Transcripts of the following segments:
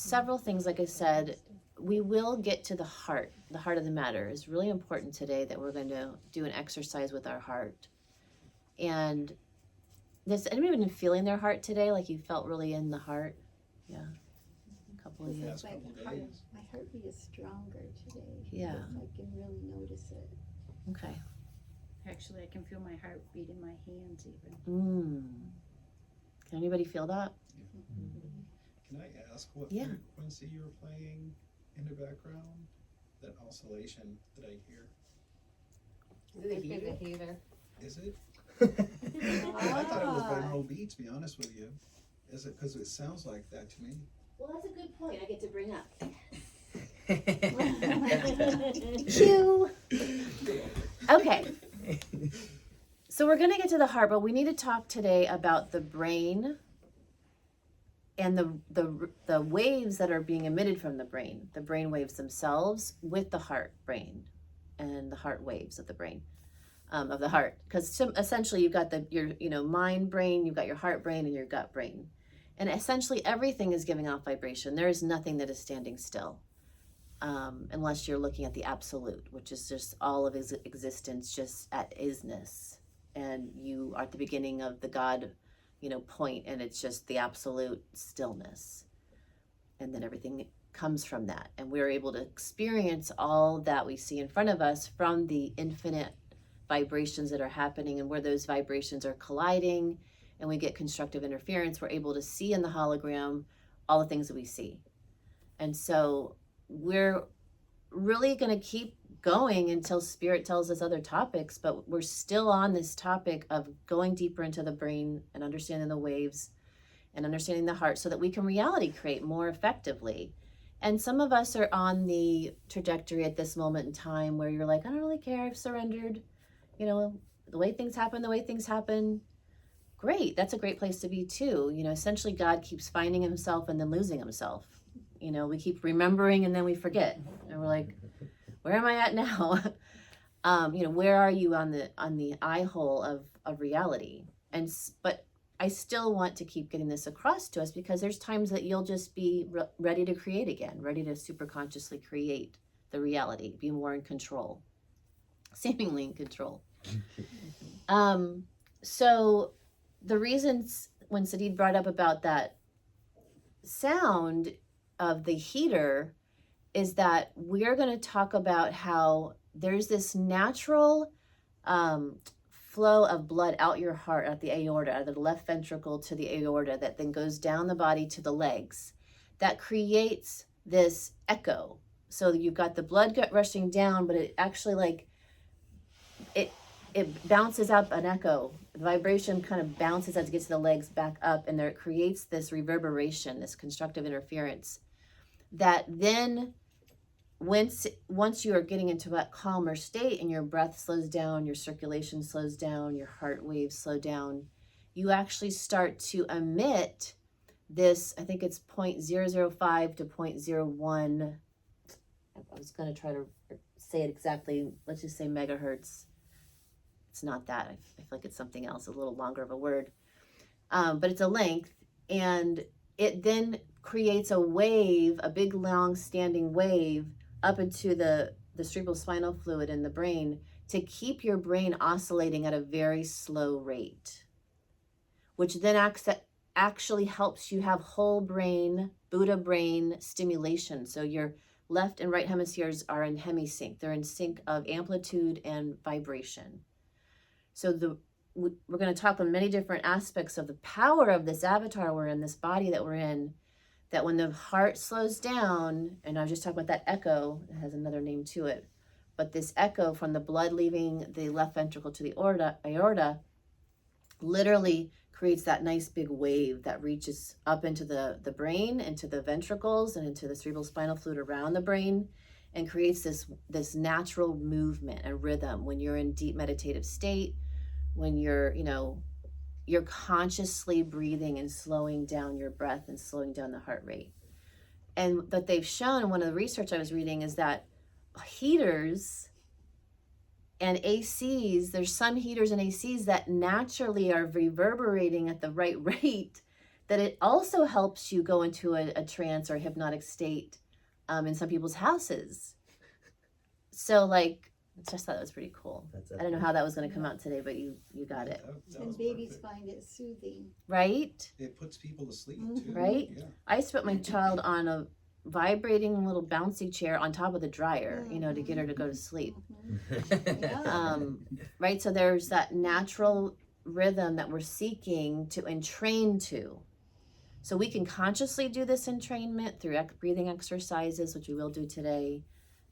several things, like I said. We will get to the heart of the matter. Is really important today, that we're going to do an exercise with our heart. And has anybody been feeling their heart today? Like you felt really in the heart? Yeah. A couple of you. My heartbeat is stronger today. Yeah. I can really notice it. Okay. Actually, I can feel my heartbeat in my hands even. Can anybody feel that? Can I ask what frequency you're playing in the background? That oscillation that I hear. The heater. Is it? I thought it was binaural beat, to be honest with you. Is it? Because it sounds like that to me. Well, that's a good point I get to bring up. Okay. So we're going to get to the heart, but we need to talk today about the brain and the waves that are being emitted from the brain waves themselves with the heart brain and the heart waves of the brain, of the heart. Because essentially you've got your mind brain, you've got your heart brain, and your gut brain. And essentially everything is giving off vibration. There is nothing that is standing still, unless you're looking at the absolute, which is just all of existence just at isness. And you are at the beginning of the God, point, and it's just the absolute stillness. And then everything comes from that. And we're able to experience all that we see in front of us from the infinite vibrations that are happening, and where those vibrations are colliding and we get constructive interference, we're able to see in the hologram all the things that we see. And so we're really going to keep going until Spirit tells us other topics, but we're still on this topic of going deeper into the brain and understanding the waves and understanding the heart so that we can reality create more effectively. And some of us are on the trajectory at this moment in time where you're like, I don't really care, I've surrendered, the way things happen. Great, that's a great place to be too. Essentially God keeps finding himself and then losing himself. We keep remembering and then we forget. And we're like, where am I at now? Where are you on the eye hole of reality? But I still want to keep getting this across to us, because there's times that you'll just be ready to create again, ready to super consciously create the reality, be more in control, seemingly in control. So the reasons when Sadid brought up about that sound of the heater is that we're going to talk about how there's this natural flow of blood out your heart, at the aorta, out of the left ventricle to the aorta, that then goes down the body to the legs, that creates this echo. So you've got the blood rushing down, but it actually it bounces up an echo. The vibration kind of bounces as it gets to the legs back up, and there it creates this reverberation, this constructive interference that then once you are getting into that calmer state and your breath slows down, your circulation slows down, your heart waves slow down, you actually start to emit this, I think it's 0.005 to 0.01. I was going to try to say it exactly. Let's just say megahertz. It's not that. I feel like it's something else, a little longer of a word. But it's a length, and it then creates a wave, a big long standing wave up into the cerebral spinal fluid in the brain, to keep your brain oscillating at a very slow rate, which then actually helps you have whole brain, Buddha brain stimulation. So your left and right hemispheres are in hemisync. They're in sync of amplitude and vibration. So we're going to talk on many different aspects of the power of this avatar we're in, this body that we're in, that when the heart slows down, and I was just talking about that echo, it has another name to it, but this echo from the blood leaving the left ventricle to the aorta literally creates that nice big wave that reaches up into the brain, into the ventricles, and into the cerebral spinal fluid around the brain, and creates this natural movement and rhythm when you're in deep meditative state, when you're consciously breathing and slowing down your breath and slowing down the heart rate. And that they've shown, one of the research I was reading, is that heaters and ACs, there's some heaters and ACs that naturally are reverberating at the right rate that it also helps you go into a trance or hypnotic state in some people's houses. So like, I just thought that was pretty cool. I don't know how that was going to come out today, but you got it. That And was babies perfect. find it soothing. Right? It puts people to sleep Mhm. too. Right? Yeah. I used to put my child on a vibrating little bouncy chair on top of the dryer, you know, to get her to go to sleep. Right? So there's that natural rhythm that we're seeking to entrain to. So we can consciously do this entrainment through breathing exercises, which we will do today.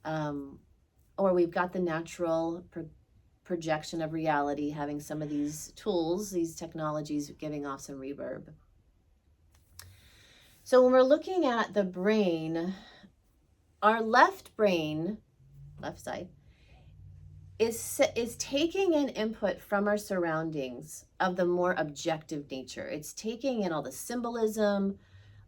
Or we've got the natural projection of reality, having some of these tools, these technologies giving off some reverb. So when we're looking at the brain, our left brain, left side, is taking in input from our surroundings of the more objective nature. It's taking in all the symbolism.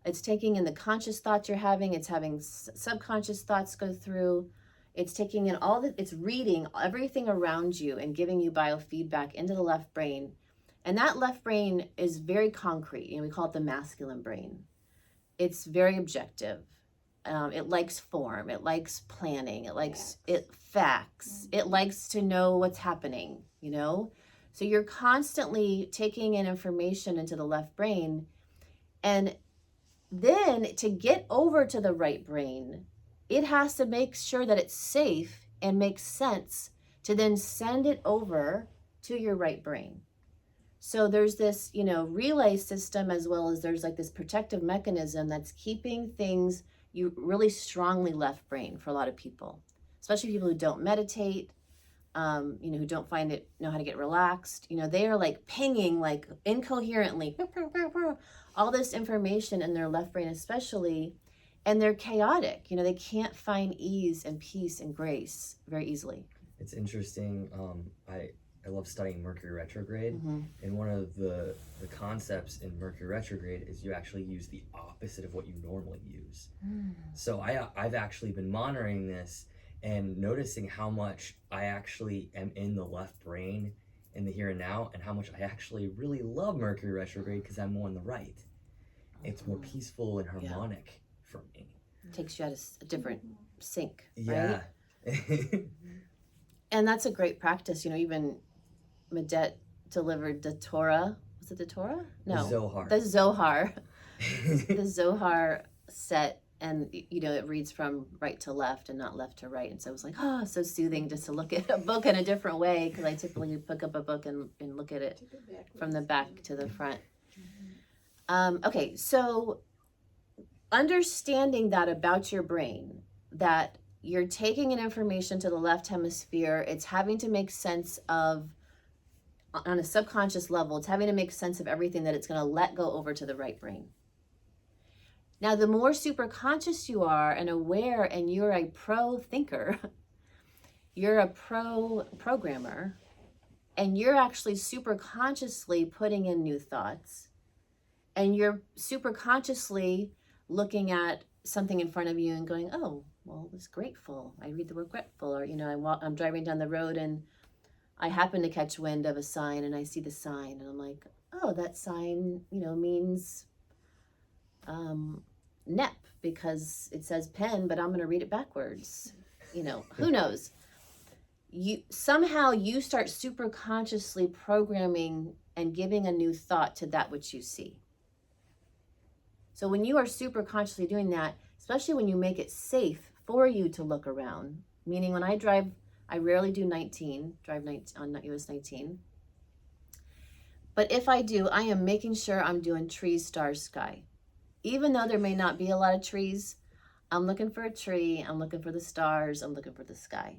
It's taking in the conscious thoughts you're having. It's having subconscious thoughts go through. It's taking in it's reading everything around you and giving you biofeedback into the left brain. And that left brain is very concrete. You know, we call it the masculine brain. It's very objective. It likes form. It likes planning. It likes facts. It likes to know what's happening, you know? So you're constantly taking in information into the left brain. And then to get over to the right brain, it has to make sure that it's safe and makes sense to then send it over to your right brain. So there's this, you know, relay system, as well as there's like this protective mechanism that's keeping things you really strongly left brain for a lot of people, especially people who don't meditate, you know, who don't know how to get relaxed. You know, they are like pinging like incoherently, all this information in their left brain especially, and they're chaotic. You know, they can't find ease and peace and grace very easily. It's interesting. I love studying Mercury retrograde, Mm-hmm. and one of the concepts in Mercury retrograde is you actually use the opposite of what you normally use. So I've actually been monitoring this and noticing how much I actually am in the left brain in the here and now, and how much I actually really love Mercury retrograde because I'm more on the right. It's more peaceful and harmonic for me. Takes you out of a different sync, Yeah. right? And that's a great practice. You know, even Medette delivered the Torah. Was it the Torah? No. The Zohar. The Zohar. The Zohar set, and you know, it reads from right to left and not left to right. And so it was like, oh, so soothing just to look at a book in a different way, because I typically pick up a book and look at it from the back to the front. Okay, so understanding that about your brain, that you're taking in information to the left hemisphere, it's having to make sense of, on a subconscious level, it's having to make sense of everything that it's going to let go over to the right brain. Now, the more super conscious you are and aware, and you're a pro thinker, you're a pro programmer, and you're actually super consciously putting in new thoughts, and you're super consciously looking at something in front of you and going, oh, well, it's grateful. I read the word grateful. Or, you know, I'm driving down the road and I happen to catch wind of a sign, and I see the sign and I'm like, oh, that sign, you know, means NEP because it says pen, but I'm going to read it backwards. You know, who knows? You start super consciously programming and giving a new thought to that which you see. So when you are super consciously doing that, especially when you make it safe for you to look around, meaning when I drive, I rarely do drive on US 19. But if I do, I am making sure I'm doing trees, stars, sky. Even though there may not be a lot of trees, I'm looking for a tree, I'm looking for the stars, I'm looking for the sky.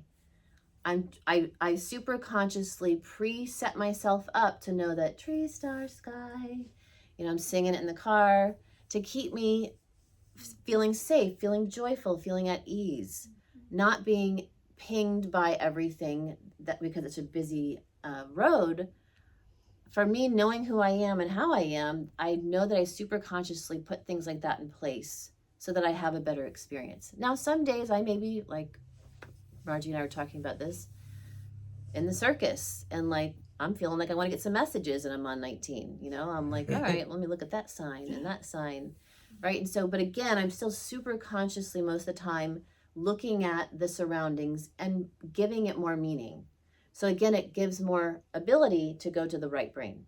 I super consciously preset myself up to know that tree, stars, sky, you know, I'm singing it in the car to keep me feeling safe, feeling joyful, feeling at ease, not being pinged by everything that because it's a busy road. For me, knowing who I am and how I am, I know that I super consciously put things like that in place so that I have a better experience. Now, some days I may be like, Margie and I were talking about this, in the circus, and like I'm feeling like I want to get some messages and I'm on 19, you know, I'm like, all right, let me look at that sign and that sign, right? And so, but again, I'm still super consciously most of the time looking at the surroundings and giving it more meaning. So again, it gives more ability to go to the right brain.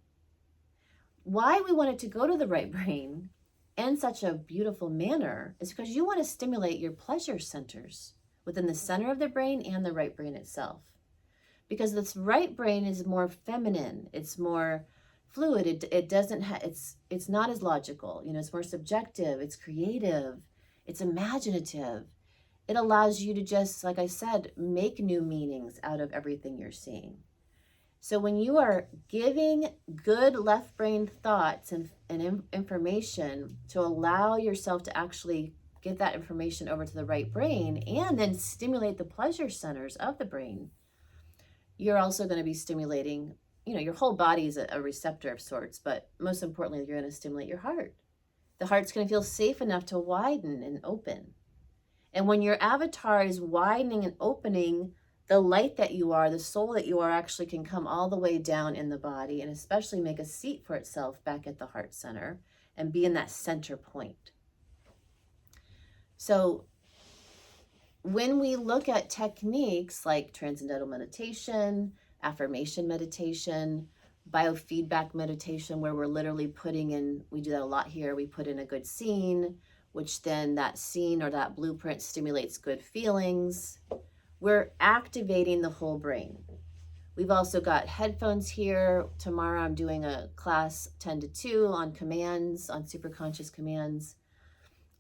Why we want it to go to the right brain in such a beautiful manner is because you want to stimulate your pleasure centers within the center of the brain and the right brain itself. Because this right brain is more feminine, it's more fluid, it doesn't have, it's not as logical, you know, it's more subjective, it's creative, it's imaginative. It allows you to just, like I said, make new meanings out of everything you're seeing. So when you are giving good left brain thoughts and information to allow yourself to actually get that information over to the right brain and then stimulate the pleasure centers of the brain, you're also going to be stimulating, you know, your whole body is a receptor of sorts, but most importantly, you're going to stimulate your heart. The heart's going to feel safe enough to widen and open. And when your avatar is widening and opening, the light that you are, the soul that you are, actually can come all the way down in the body and especially make a seat for itself back at the heart center and be in that center point. So when we look at techniques like transcendental meditation, affirmation meditation, biofeedback meditation, where we're literally putting in, we do that a lot here, we put in a good scene, which then that scene or that blueprint stimulates good feelings. We're activating the whole brain. We've also got headphones here. Tomorrow I'm doing a class 10 to 2 on commands, on superconscious commands.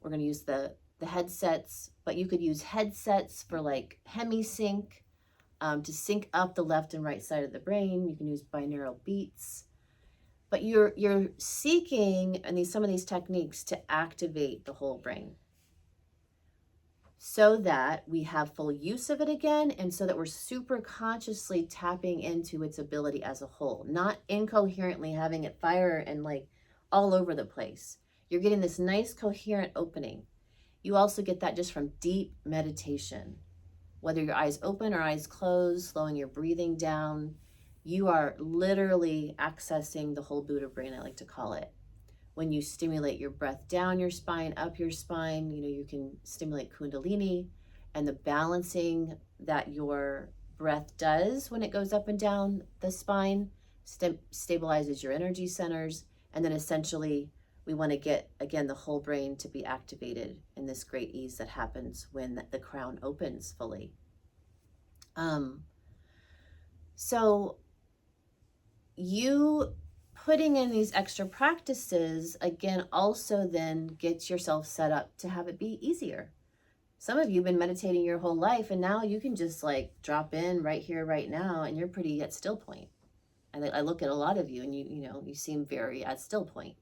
We're going to use the headsets, but you could use headsets for like hemi-sync, to sync up the left and right side of the brain. You can use binaural beats. But you're seeking and some of these techniques to activate the whole brain so that we have full use of it again, and so that we're super consciously tapping into its ability as a whole, not incoherently having it fire and like all over the place. You're getting this nice coherent opening. You also get that just from deep meditation. Whether your eyes open or eyes closed, slowing your breathing down, you are literally accessing the whole Buddha brain, I like to call it. When you stimulate your breath down your spine, up your spine, you know, you can stimulate Kundalini, and the balancing that your breath does when it goes up and down the spine stabilizes your energy centers. And then essentially we want to get, again, the whole brain to be activated in this great ease that happens when the crown opens fully. So you putting in these extra practices, again, also then gets yourself set up to have it be easier. Some of you have been meditating your whole life, and now you can just like drop in right here, right now, and you're pretty at still point. And I look at a lot of you, and you seem very at still point.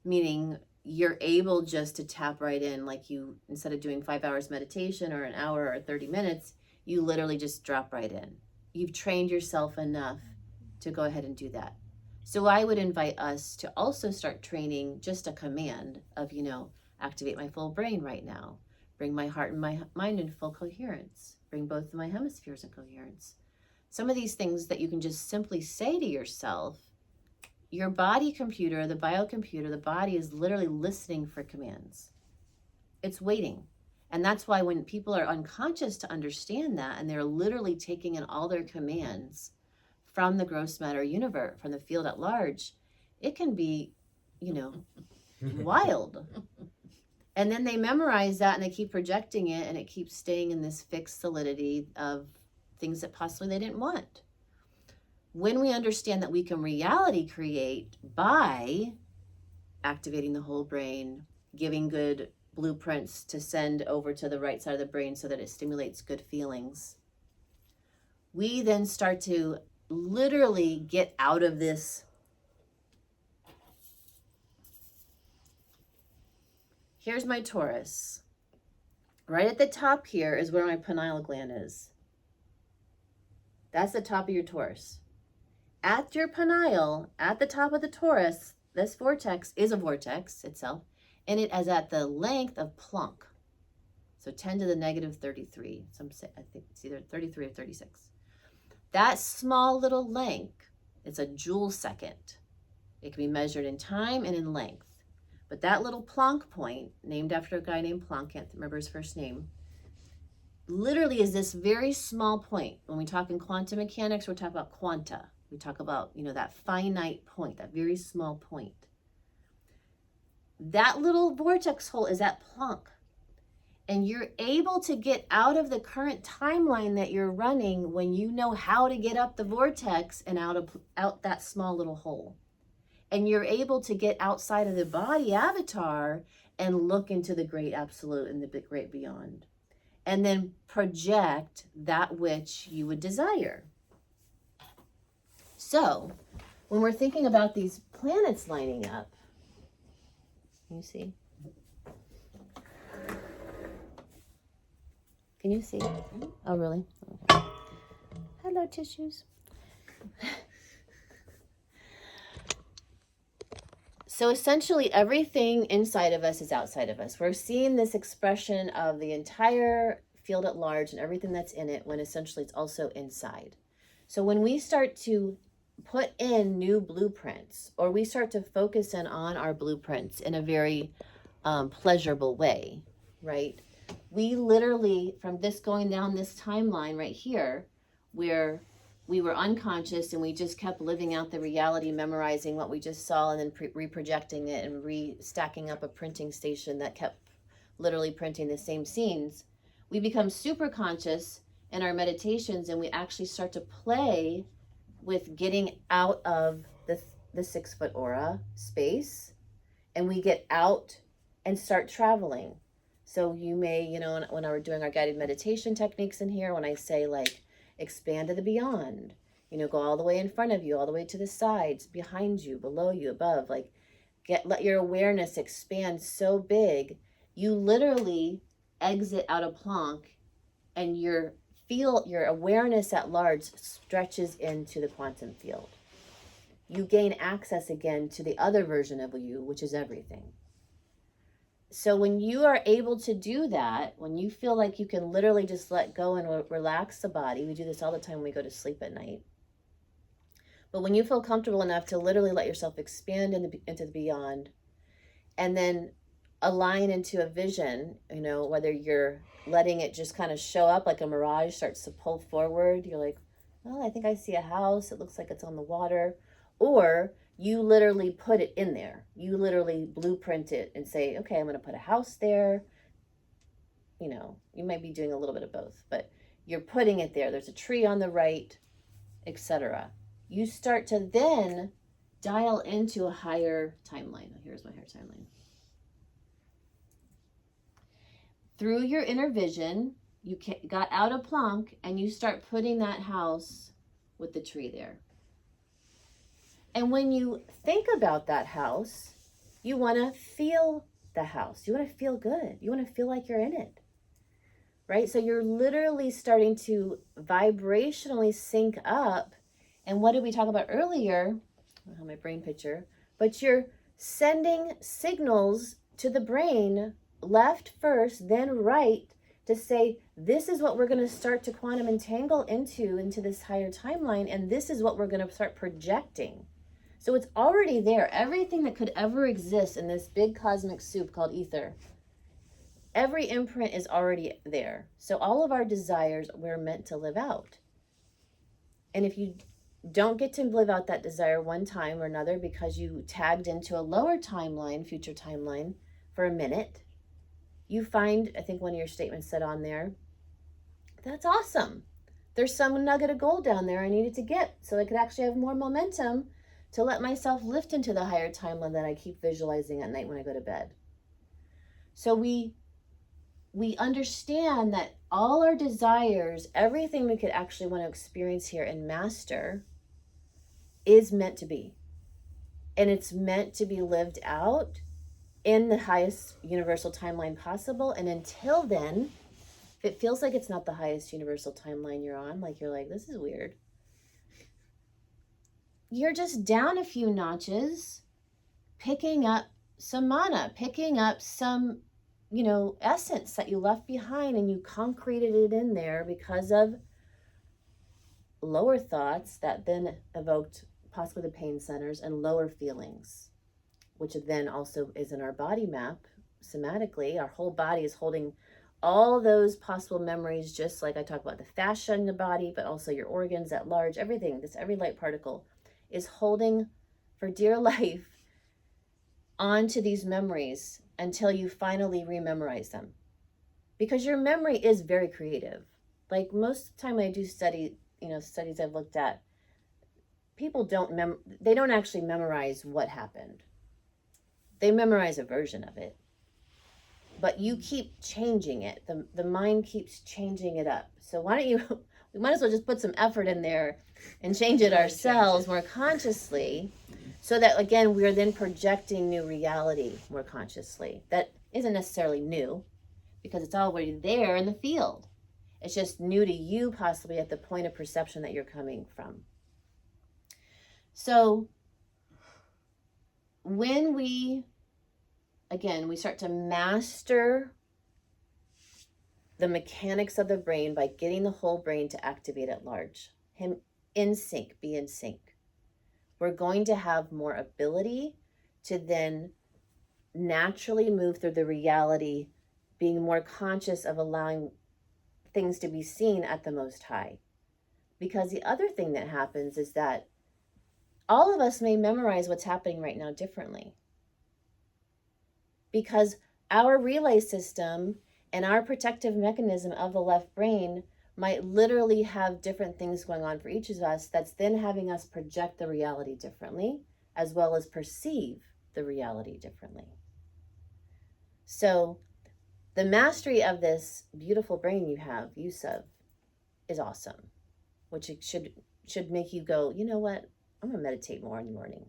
Meaning you're able just to tap right in, like you, instead of doing 5 hours meditation or an hour or 30 minutes, you literally just drop right in. You've trained yourself enough to go ahead and do that. So I would invite us to also start training just a command of, activate my full brain right now. Bring my heart and my mind in full coherence. Bring both of my hemispheres in coherence. Some of these things that you can just simply say to yourself, your body computer, the biocomputer, the body is literally listening for commands. It's waiting. And that's why when people are unconscious to understand that, and they're literally taking in all their commands from the gross matter universe, from the field at large, it can be, wild. And then they memorize that and they keep projecting it, and it keeps staying in this fixed solidity of things that possibly they didn't want. When we understand that we can reality create by activating the whole brain, giving good blueprints to send over to the right side of the brain so that it stimulates good feelings, we then start to literally get out of this. Here's my Taurus. Right at the top here is where my pineal gland is. That's the top of your Taurus. At your pineal, at the top of the Taurus, this vortex is a vortex itself, and it is at the length of Planck. So 10 to the negative 33. Some say, I think it's either 33 or 36. That small little length, it's a joule second. It can be measured in time and in length. But that little Planck point, named after a guy named Planck, can't remember his first name, literally is this very small point. When we talk in quantum mechanics, we're talking about quanta. We talk about, that finite point, that very small point. That little vortex hole is at Planck. And you're able to get out of the current timeline that you're running when you know how to get up the vortex and out that small little hole. And you're able to get outside of the body avatar and look into the great absolute and the great beyond. And then project that which you would desire. So, when we're thinking about these planets lining up, can you see? Can you see? Oh, really? Okay. Hello, tissues. So essentially everything inside of us is outside of us. We're seeing this expression of the entire field at large and everything that's in it when essentially it's also inside. So when we start to put in new blueprints, or we start to focus in on our blueprints in a very pleasurable way, right? We literally, from this going down this timeline right here, where we were unconscious and we just kept living out the reality, memorizing what we just saw and then reprojecting it and stacking up a printing station that kept literally printing the same scenes. We become super conscious in our meditations and we actually start to play with getting out of the 6 foot aura space, and we get out and start traveling. So you may, when I were doing our guided meditation techniques in here, when I say like, expand to the beyond, go all the way in front of you, all the way to the sides, behind you, below you, above, like let your awareness expand so big, you literally exit out of Planck and your awareness at large stretches into the quantum field. You gain access again to the other version of you, which is everything. So when you are able to do that, when you feel like you can literally just let go and relax the body, we do this all the time when we go to sleep at night. But when you feel comfortable enough to literally let yourself expand into the beyond, and then align into a vision, whether you're letting it just kind of show up like a mirage starts to pull forward, you're like, well, I think I see a house, it looks like it's on the water, or you literally put it in there. You literally blueprint it and say, okay, I'm going to put a house there. You might be doing a little bit of both, but you're putting it there. There's a tree on the right, etc. You start to then dial into a higher timeline. Here's my higher timeline. Through your inner vision, you got out of Planck and you start putting that house with the tree there. And when you think about that house, you want to feel the house. You want to feel good. You want to feel like you're in it, right? So you're literally starting to vibrationally sync up. And what did we talk about earlier? I don't have my brain picture, but you're sending signals to the brain, left first, then right, to say, this is what we're going to start to quantum entangle into this higher timeline. And this is what we're going to start projecting. So it's already there. Everything that could ever exist in this big cosmic soup called ether, every imprint is already there. So all of our desires we're meant to live out. And if you don't get to live out that desire one time or another because you tagged into a lower timeline, future timeline, for a minute, you find, I think one of your statements said on there, that's awesome. There's some nugget of gold down there I needed to get so I could actually have more momentum to let myself lift into the higher timeline that I keep visualizing at night when I go to bed. So we understand that all our desires, everything we could actually want to experience here and master is meant to be. And it's meant to be lived out in the highest universal timeline possible. And until then, if it feels like it's not the highest universal timeline you're on, like you're like, this is weird, you're just down a few notches, picking up some mana, picking up some, essence that you left behind and you concreted it in there because of lower thoughts that then evoked possibly the pain centers and lower feelings, which then also is in our body map somatically. Our whole body is holding all those possible memories, just like I talk about the fascia in the body, but also your organs at large, everything, this every light particle is holding for dear life onto these memories until you finally rememorize them. Because your memory is very creative. Like most of the time I do studies I've looked at, people they don't actually memorize what happened. They memorize a version of it. But you keep changing it. The mind keeps changing it up. So why don't you, we might as well just put some effort in there and change it ourselves more consciously, so that, again, we are then projecting new reality more consciously. That isn't necessarily new, because it's already there in the field. It's just new to you, possibly at the point of perception that you're coming from. So when we start to master the mechanics of the brain by getting the whole brain to activate at large, be in sync, we're going to have more ability to then naturally move through the reality, being more conscious of allowing things to be seen at the Most High. Because the other thing that happens is that all of us may memorize what's happening right now differently. Because our relay system and our protective mechanism of the left brain might literally have different things going on for each of us, that's then having us project the reality differently, as well as perceive the reality differently. So the mastery of this beautiful brain you have, use of, is awesome, which it should make you go, you know what, I'm going to meditate more in the morning.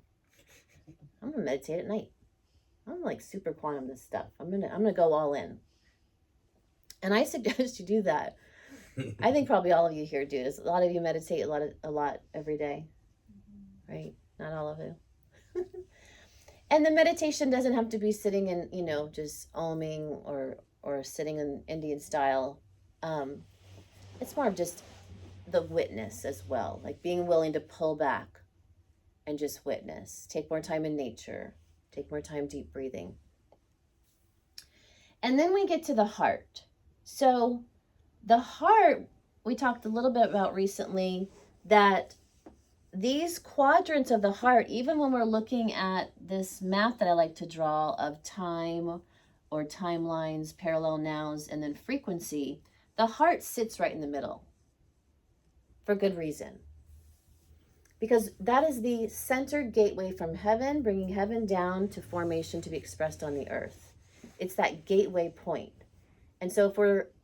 I'm going to meditate at night. I'm like super quantum this stuff. I'm gonna go all in. And I suggest you do that. I think probably all of you here do. A lot of you meditate a lot every day, right? Not all of you. And the meditation doesn't have to be sitting in, just oming or sitting in Indian style. It's more of just the witness as well, like being willing to pull back and just witness. Take more time in nature. Take more time deep breathing. And then we get to the heart. So the heart, we talked a little bit about recently, that these quadrants of the heart, even when we're looking at this map that I like to draw of time or timelines, parallel nows, and then frequency, the heart sits right in the middle for good reason. Because that is the center gateway from heaven, bringing heaven down to formation to be expressed on the earth. It's that gateway point. And so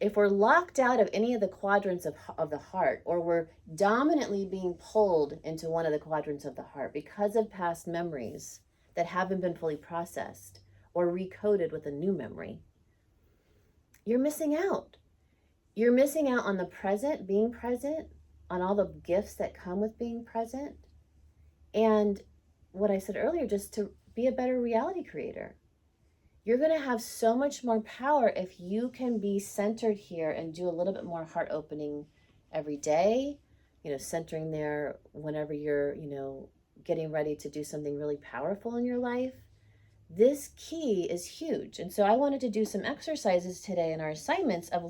if we're locked out of any of the quadrants of the heart, or we're dominantly being pulled into one of the quadrants of the heart because of past memories that haven't been fully processed or recoded with a new memory, you're missing out. You're missing out on the present, being present, on all the gifts that come with being present. And what I said earlier, just to be a better reality creator. You're going to have so much more power if you can be centered here and do a little bit more heart opening every day, centering there whenever you're, getting ready to do something really powerful in your life. This key is huge. And so I wanted to do some exercises today in our assignments of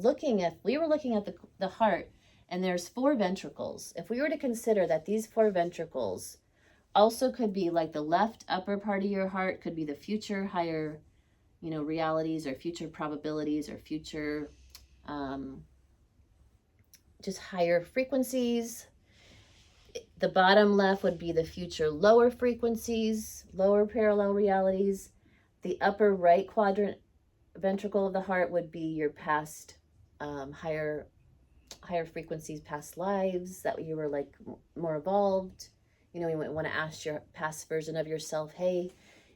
we were looking at the heart, and there's 4 ventricles. If we were to consider that these 4 ventricles also could be like the left upper part of your heart, could be the future higher, realities or future probabilities or future just higher frequencies. The bottom left would be the future lower frequencies, lower parallel realities. The upper right quadrant ventricle of the heart would be your past higher frequencies, past lives that you were like more evolved. You want to ask your past version of yourself, hey,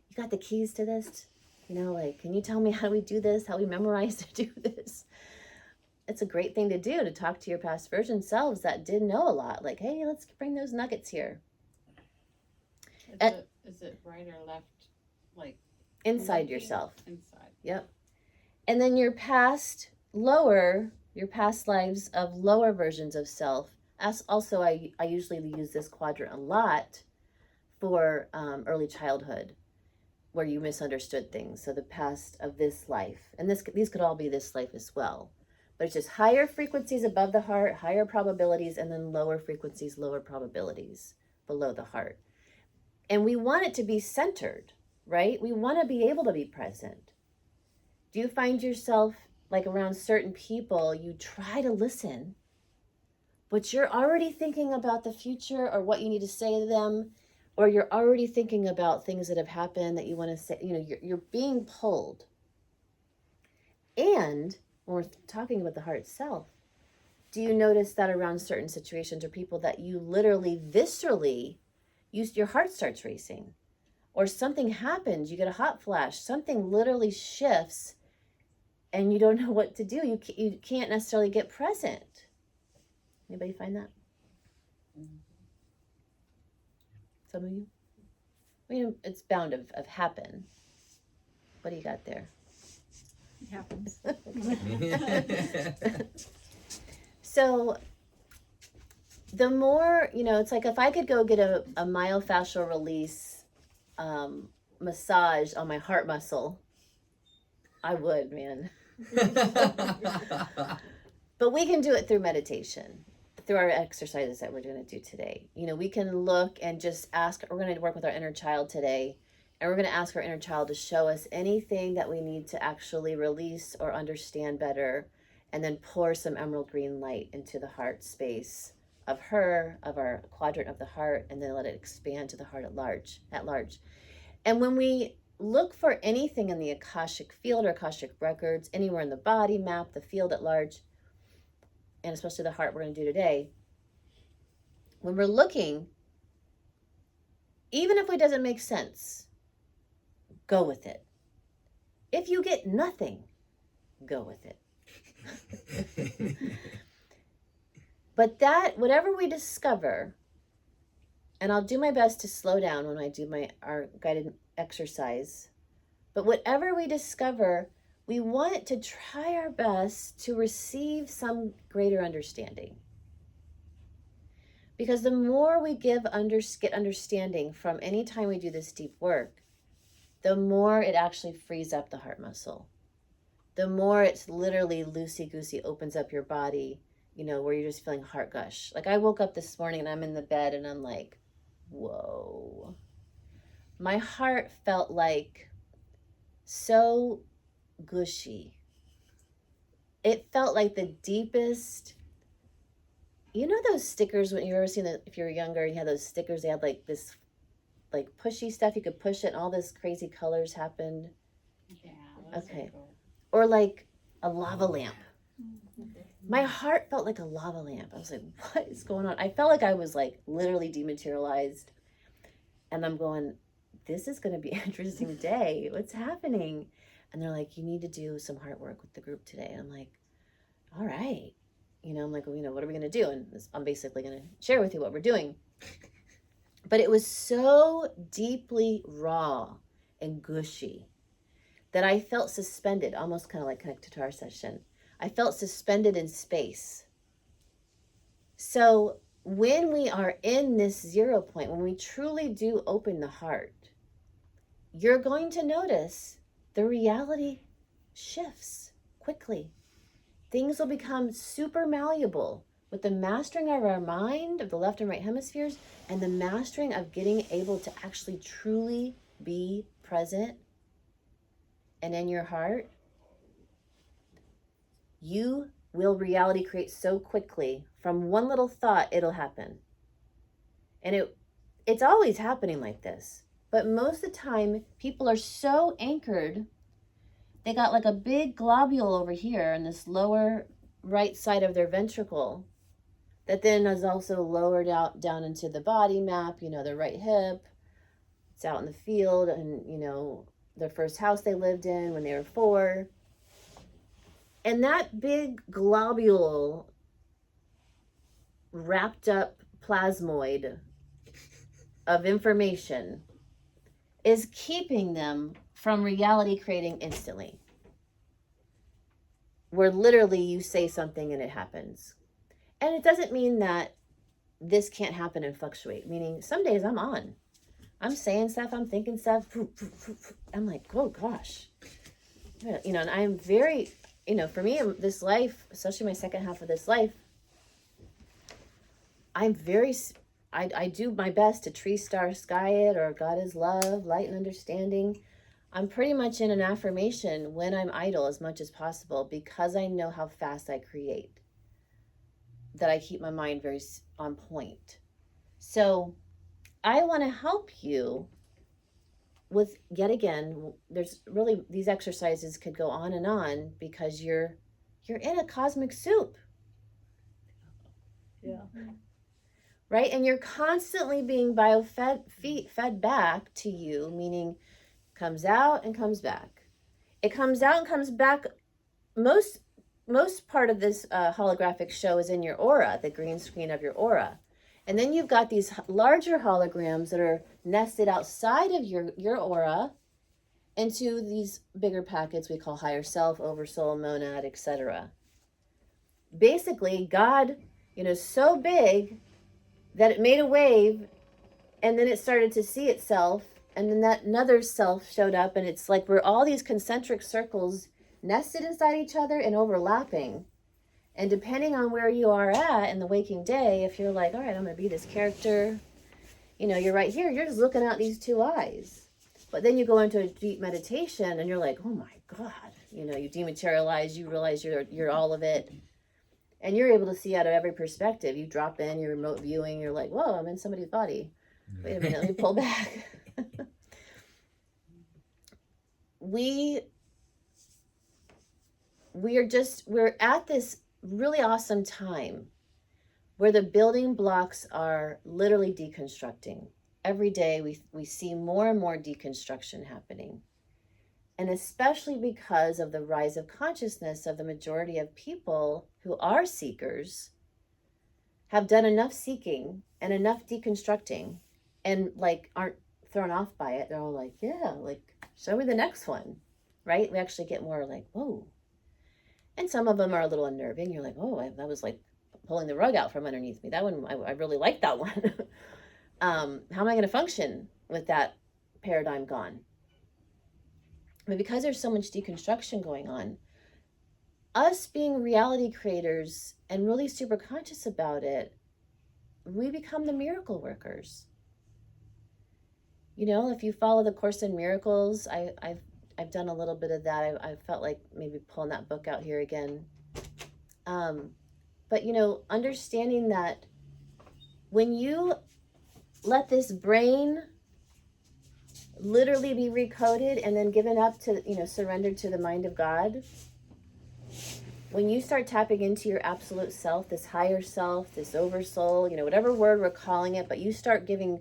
you got the keys to this? Can you tell me how we do this? How we memorize to do this? It's a great thing to do, to talk to your past version selves that did know a lot. Like, hey, let's bring those nuggets here. Is it right or left? Like inside yourself. Inside. Yep. And then your past lives of lower versions of self As also, I usually use this quadrant a lot for early childhood, where you misunderstood things. So the past of this life, and these could all be this life as well. But it's just higher frequencies above the heart, higher probabilities, and then lower frequencies, lower probabilities below the heart. And we want it to be centered, right? We want to be able to be present. Do you find yourself like around certain people, you try to listen, but you're already thinking about the future or what you need to say to them, or you're already thinking about things that have happened that you want to say, you're being pulled. And when we're talking about the heart itself, do you notice that around certain situations or people that you literally viscerally your heart starts racing, or something happens, you get a hot flash, something literally shifts and you don't know what to do. You can't necessarily get present. Anybody find that? Some of you? I mean, it's bound of happen. What do you got there? It happens. So the more, it's like if I could go get a myofascial release massage on my heart muscle, I would, man. But we can do it through meditation, through our exercises that we're going to do today. We can look and just ask, we're going to work with our inner child today, and we're going to ask our inner child to show us anything that we need to actually release or understand better, and then pour some emerald green light into the heart space of our quadrant of the heart, and then let it expand to the heart at large. And when we look for anything in the Akashic field or Akashic records, anywhere in the body, map the field at large, and especially the heart we're going to do today, when we're looking, even if it doesn't make sense, go with it. If you get nothing, go with it. But whatever we discover, and I'll do my best to slow down when I do our guided exercise, but whatever we discover, we want to try our best to receive some greater understanding. Because the more we get understanding from any time we do this deep work, the more it actually frees up the heart muscle. The more it's literally loosey-goosey opens up your body, where you're just feeling heart gush. Like I woke up this morning and I'm in the bed and I'm like, whoa. My heart felt like so gushy. It felt like the deepest, those stickers when you ever seen that, if you were younger and you had those stickers, they had like this like pushy stuff, you could push it and all this crazy colors happened. Yeah. Okay. Or like a lava lamp. My heart felt like a lava lamp. I was like, what is going on? I felt like I was like literally dematerialized. And I'm going, this is going to be an interesting day. What's happening? And they're like, you need to do some heart work with the group today. And I'm like, all right. I'm like, well, what are we going to do? And I'm basically going to share with you what we're doing. But it was so deeply raw and gushy that I felt suspended, almost kind of like connected to our session. I felt suspended in space. So when we are in this 0 point, when we truly do open the heart, you're going to notice the reality shifts quickly. Things will become super malleable with the mastering of our mind, of the left and right hemispheres, and the mastering of getting able to actually truly be present and in your heart. You will reality create so quickly. From one little thought, it'll happen. And it's always happening like this. But most of the time, people are so anchored, they got like a big globule over here in this lower right side of their ventricle that then is also lowered out down into the body map, their right hip. It's out in the field and, their first house they lived in when they were 4. And that big globule wrapped up plasmoid of information is keeping them from reality creating instantly. Where literally you say something and it happens. And it doesn't mean that this can't happen and fluctuate. Meaning some days I'm on. I'm saying stuff, I'm thinking stuff. I'm like, oh gosh. You know, and I'm very, you know, for me, this life, especially my second half of this life, I'm very, I do my best to tree star sky it, or God is love, light and understanding. I'm pretty much in an affirmation when I'm idle as much as possible, because I know how fast I create, that I keep my mind very on point. So I want to help you with, yet again, there's really, these exercises could go on because you're in a cosmic soup. Yeah. Right? And you're constantly being fed back to you, meaning comes out and comes back. It comes out and comes back. Most part of this holographic show is in your aura, the green screen of your aura. And then you've got these larger holograms that are nested outside of your aura into these bigger packets we call higher self, oversoul, monad, etc. Basically, God, you know, so big that it made a wave, and then it started to see itself, and then that another self showed up, and it's like we're all these concentric circles nested inside each other and overlapping. And depending on where you are at in the waking day, if you're like, all right, I'm going to be this character, you know, you're right here, you're just looking out these two eyes. But then you go into a deep meditation and you're like, oh my God, you know, you dematerialize, you realize you're all of it. And you're able to see out of every perspective. You drop in your remote viewing, you're like, whoa, I'm in somebody's body. Wait a minute, let me pull back. We're at this really awesome time where the building blocks are literally deconstructing. Every day we see more and more deconstruction happening. And especially because of the rise of consciousness of the majority of people who are seekers, have done enough seeking and enough deconstructing, and like aren't thrown off by it. They're all like, yeah, like show me the next one, right? We actually get more like, whoa. And some of them are a little unnerving. You're like, oh, that was like pulling the rug out from underneath me. That one, I really like that one. How am I going to function with that paradigm gone? But because there's so much deconstruction going on, us being reality creators and really super conscious about it, we become the miracle workers. You know, if you follow the Course in Miracles, I've done a little bit of that. I felt like maybe pulling that book out here again. But, you know, understanding that when you let this brain literally be recoded and then given up to, you know, surrendered to the mind of God, when you start tapping into your absolute self, this higher self, this oversoul, you know, whatever word we're calling it, but you start giving,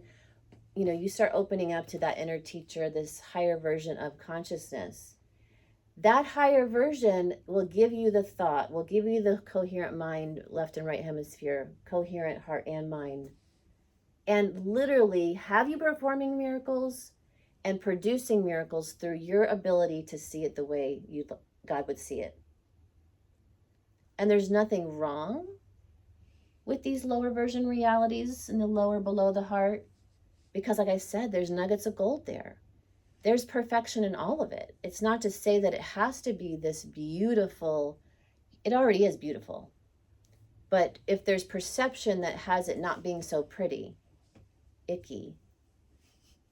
you know, you start opening up to that inner teacher, this higher version of consciousness. That higher version will give you the thought, will give you the coherent mind, left and right hemisphere, coherent heart and mind, and literally have you performing miracles and producing miracles through your ability to see it the way God would see it. And there's nothing wrong with these lower version realities in the lower below the heart, because like I said, there's nuggets of gold there. There's perfection in all of it. It's not to say that it has to be this beautiful. It already is beautiful. But if there's perception that has it not being so pretty, icky,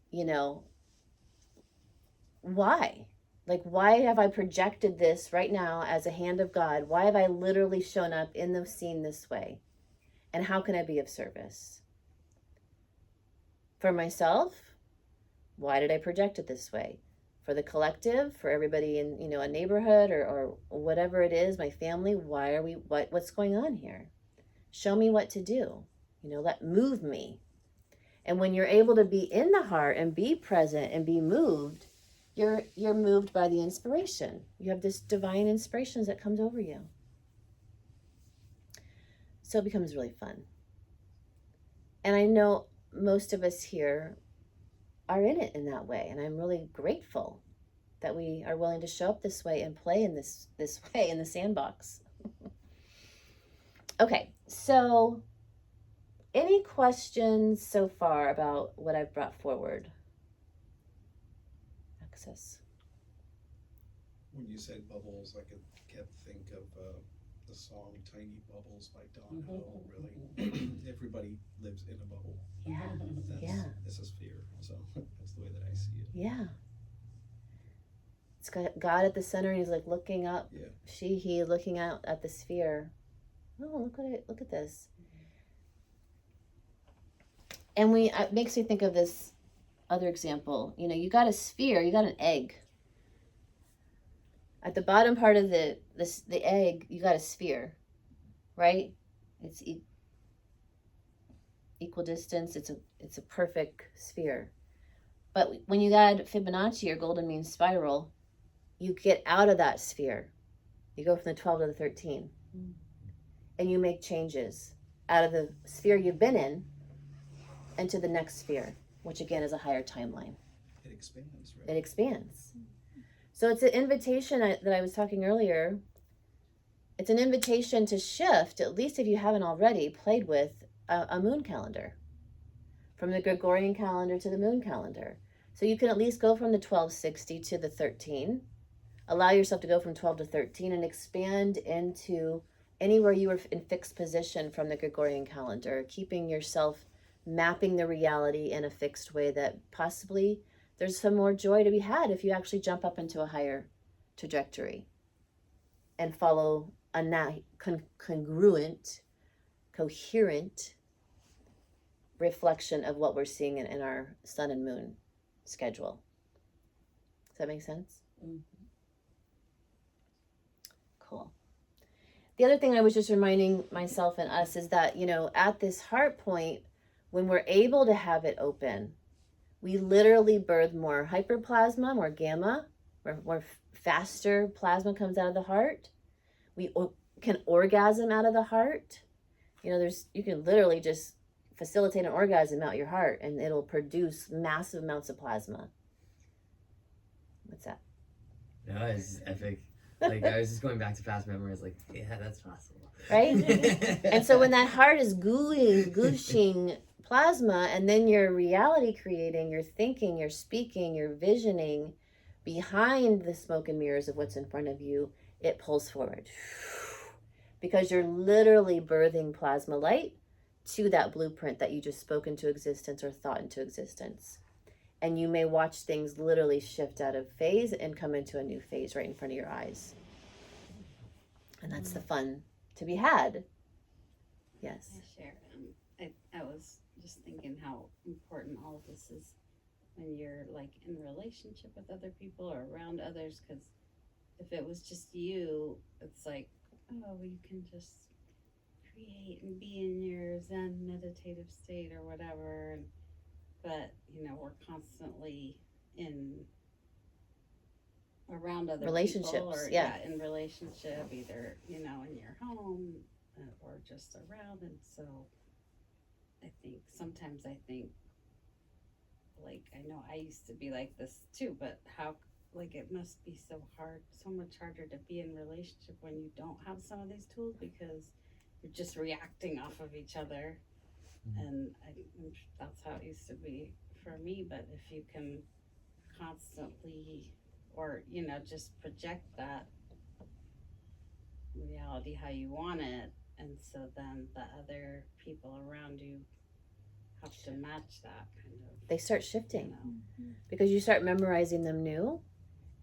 you know, why? Like, why have I projected this right now as a hand of God? Why have I literally shown up in the scene this way? And how can I be of service? For myself, why did I project it this way? For the collective, for everybody in, you know, a neighborhood or whatever it is, my family, what's going on here? Show me what to do. You know, move me. And when you're able to be in the heart and be present and be moved, you're moved by the inspiration. You have this divine inspiration that comes over you. So it becomes really fun. And I know most of us here are in it in that way. And I'm really grateful that we are willing to show up this way and play in this way in the sandbox. Okay, so Any questions so far about what I've brought forward? Access. When you said bubbles, I kept think of the song "Tiny Bubbles" by Don Ho. Really, everybody lives in a bubble. Yeah. That's, Yeah. it's a sphere, so that's the way that I see it. Yeah. It's got God at the center, and he's like looking up. Yeah. He looking out at the sphere. Oh, look at it! Look at this. And it makes me think of this other example. You know, you got a sphere, you got an egg. At the bottom part of the egg, you got a sphere, right? It's equal distance. It's a perfect sphere. But when you add Fibonacci or golden mean spiral, you get out of that sphere. You go from the 12 to the 13. And you make changes out of the sphere you've been in into the next sphere, which again is a higher timeline. It expands, right? It expands. So it's an invitation that I was talking earlier. It's an invitation to shift, at least if you haven't already played with a moon calendar, from the Gregorian calendar to the moon calendar. So you can at least go from the 1260 to the 13, allow yourself to go from 12 to 13 and expand into anywhere you were in fixed position from the Gregorian calendar, keeping yourself mapping the reality in a fixed way that possibly there's some more joy to be had if you actually jump up into a higher trajectory and follow a congruent, coherent reflection of what we're seeing in our sun and moon schedule. Does that make sense? Mm-hmm. Cool. The other thing I was just reminding myself and us is that, you know, at this heart point, when we're able to have it open, we literally birth more hyperplasma, more gamma, more faster plasma comes out of the heart. We can orgasm out of the heart. You know, you can literally just facilitate an orgasm out your heart and it'll produce massive amounts of plasma. What's that? No, it's epic. Like, I was just going back to past memories, like, yeah, that's possible. Right? And so when that heart is gooshing plasma, and then you're reality creating, you're thinking, you're speaking, you're visioning behind the smoke and mirrors of what's in front of you, it pulls forward. Because you're literally birthing plasma light to that blueprint that you just spoke into existence or thought into existence. And you may watch things literally shift out of phase and come into a new phase right in front of your eyes. And that's the fun to be had. Yes. I share. I was just thinking how important all of this is when you're like in relationship with other people or around others. Because if it was just you, it's like, oh, you can just create and be in your Zen meditative state or whatever. But, you know, we're constantly around other Relationships, people or yeah. in relationship, either, you know, in your home or just around. And so sometimes I think, like, I know I used to be like this too, but how, like, it must be so much harder to be in relationship when you don't have some of these tools, because you're just reacting off of each other. And that's how it used to be for me. But if you can constantly, or, you know, just project that reality how you want it, and so then the other people around you have to match that kind of. They start shifting, You know. because you start memorizing them new,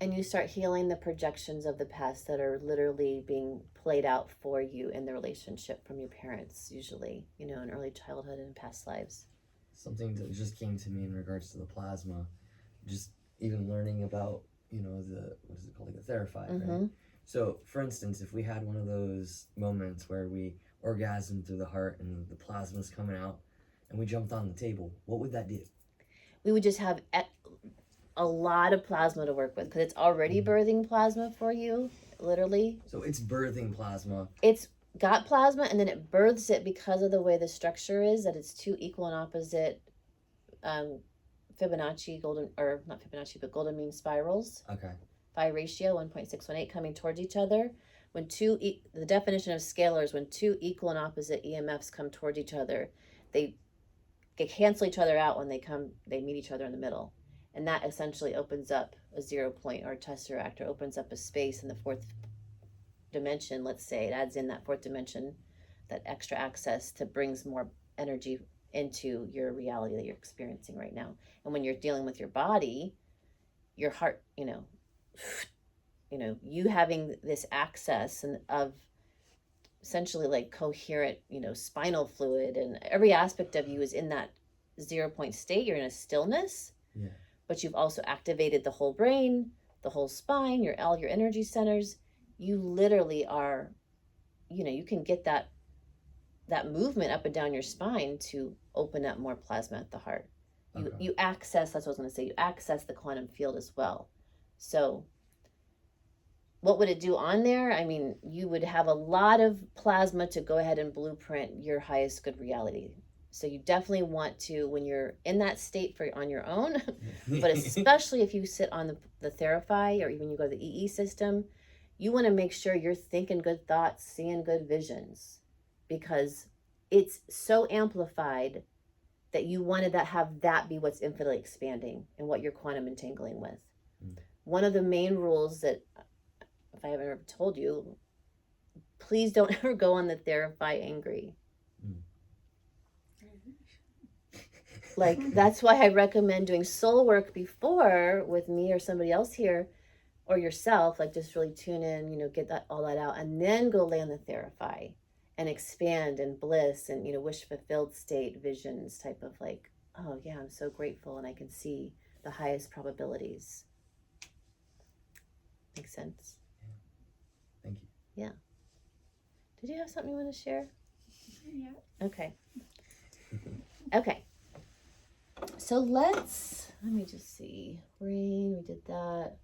and you start healing the projections of the past that are literally being played out for you in the relationship from your parents, usually, you know, in early childhood and past lives. Something that just came to me in regards to the plasma, just even learning about, you know, what is it called, like the therified, right? So, for instance, if we had one of those moments where we orgasmed through the heart and the plasma's coming out, and we jumped on the table, what would that do? We would just have a lot of plasma to work with, because it's already birthing plasma for you, literally. So it's birthing plasma. It's got plasma, and then it births it because of the way the structure is, that it's two equal and opposite Fibonacci, golden mean spirals. Okay. Phi ratio 1.618 coming towards each other. When the definition of scalar is when two equal and opposite EMFs come towards each other, they cancel each other out when they meet each other in the middle. And that essentially opens up a 0 point, or a tesseract, or opens up a space in the fourth dimension. Let's say it adds in that fourth dimension, that extra access to brings more energy into your reality that you're experiencing right now. And when you're dealing with your body, your heart, you having this access and of essentially like coherent, spinal fluid, and every aspect of you is in that 0 point state. You're in a stillness, but you've also activated the whole brain, the whole spine, all your energy centers. You literally are, you can get that movement up and down your spine to open up more plasma at the heart. You access, that's what I was going to say, you access the quantum field as well. So what would it do on there? I mean, you would have a lot of plasma to go ahead and blueprint your highest good reality. So you definitely want to, when you're in that state on your own, but especially if you sit on the Therify, or even you go to the EE system, you want to make sure you're thinking good thoughts, seeing good visions, because it's so amplified that you wanted to have that be what's infinitely expanding and what you're quantum entangling with. One of the main rules that, if I haven't ever told you, please don't ever go on the Therify angry. Like, that's why I recommend doing soul work before with me or somebody else here, or yourself. Like, just really tune in, get all that out, and then go lay on the Therify and expand and bliss and, wish fulfilled state visions type of like, oh yeah, I'm so grateful and I can see the highest probabilities. Makes sense? Thank you. Yeah. Did you have something you want to share? Yeah. Okay. Okay. So let me just see. Rain, we did that.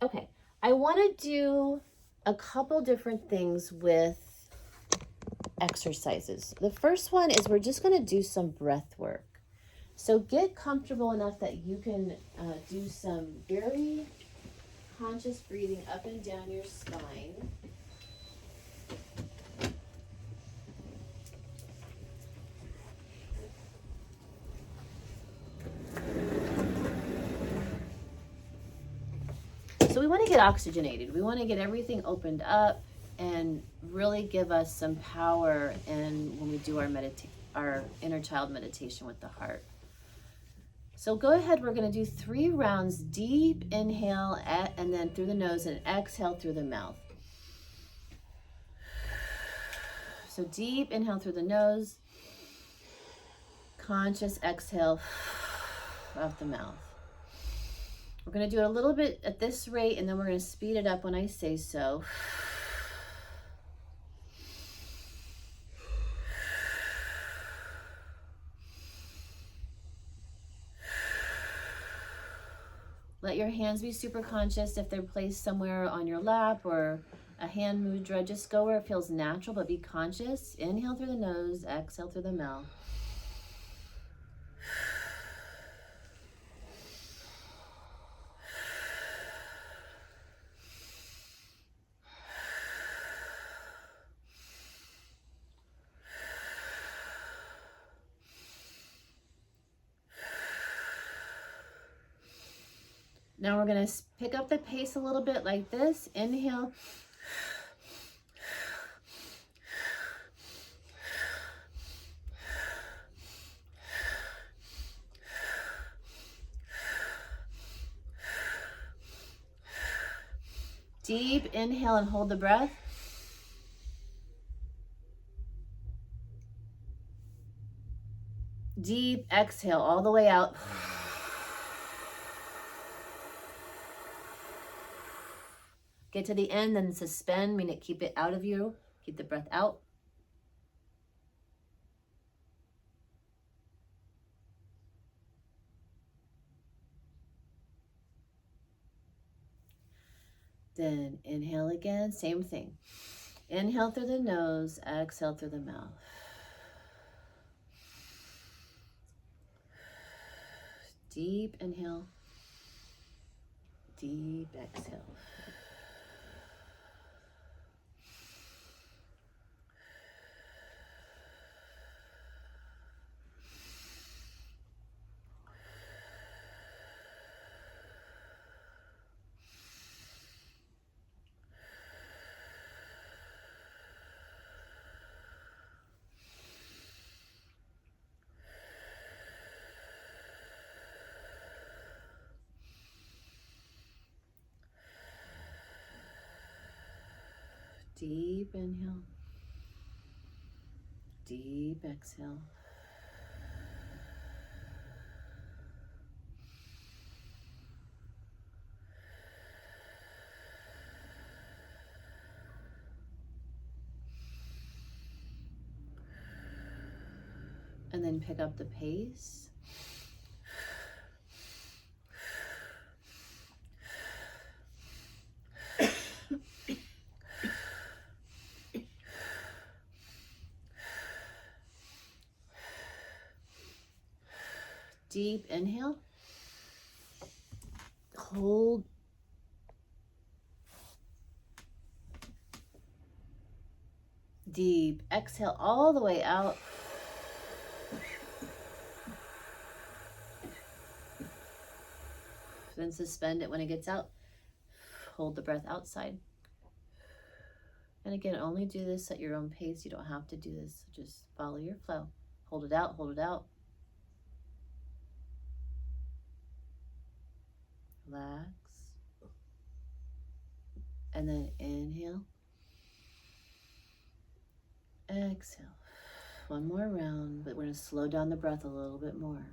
Okay. I want to do a couple different things with exercises. The first one is we're just going to do some breath work. So get comfortable enough that you can do some very conscious breathing up and down your spine. So we want to get oxygenated. We want to get everything opened up and really give us some power when we do our inner child meditation with the heart. So go ahead, we're going to do 3 rounds. Deep inhale and then through the nose, and exhale through the mouth. So deep inhale through the nose, conscious exhale out the mouth. We're going to do it a little bit at this rate, and then we're going to speed it up when I say so. Let your hands be super conscious. If they're placed somewhere on your lap or a hand mudra, just go where it feels natural, but be conscious. Inhale through the nose, exhale through the mouth. Now we're going to pick up the pace a little bit like this. Inhale. Deep inhale and hold the breath. Deep exhale all the way out. Get to the end, then suspend, meaning keep it out of you. Keep the breath out. Then inhale again, same thing. Inhale through the nose, exhale through the mouth. Deep inhale, deep exhale. Deep inhale. Deep exhale. And then pick up the pace. Deep inhale. Hold. Deep exhale all the way out. Then suspend it when it gets out. Hold the breath outside. And again, only do this at your own pace. You don't have to do this. Just follow your flow. Hold it out, hold it out. Relax. And then inhale. Exhale. One more round, but we're going to slow down the breath a little bit more.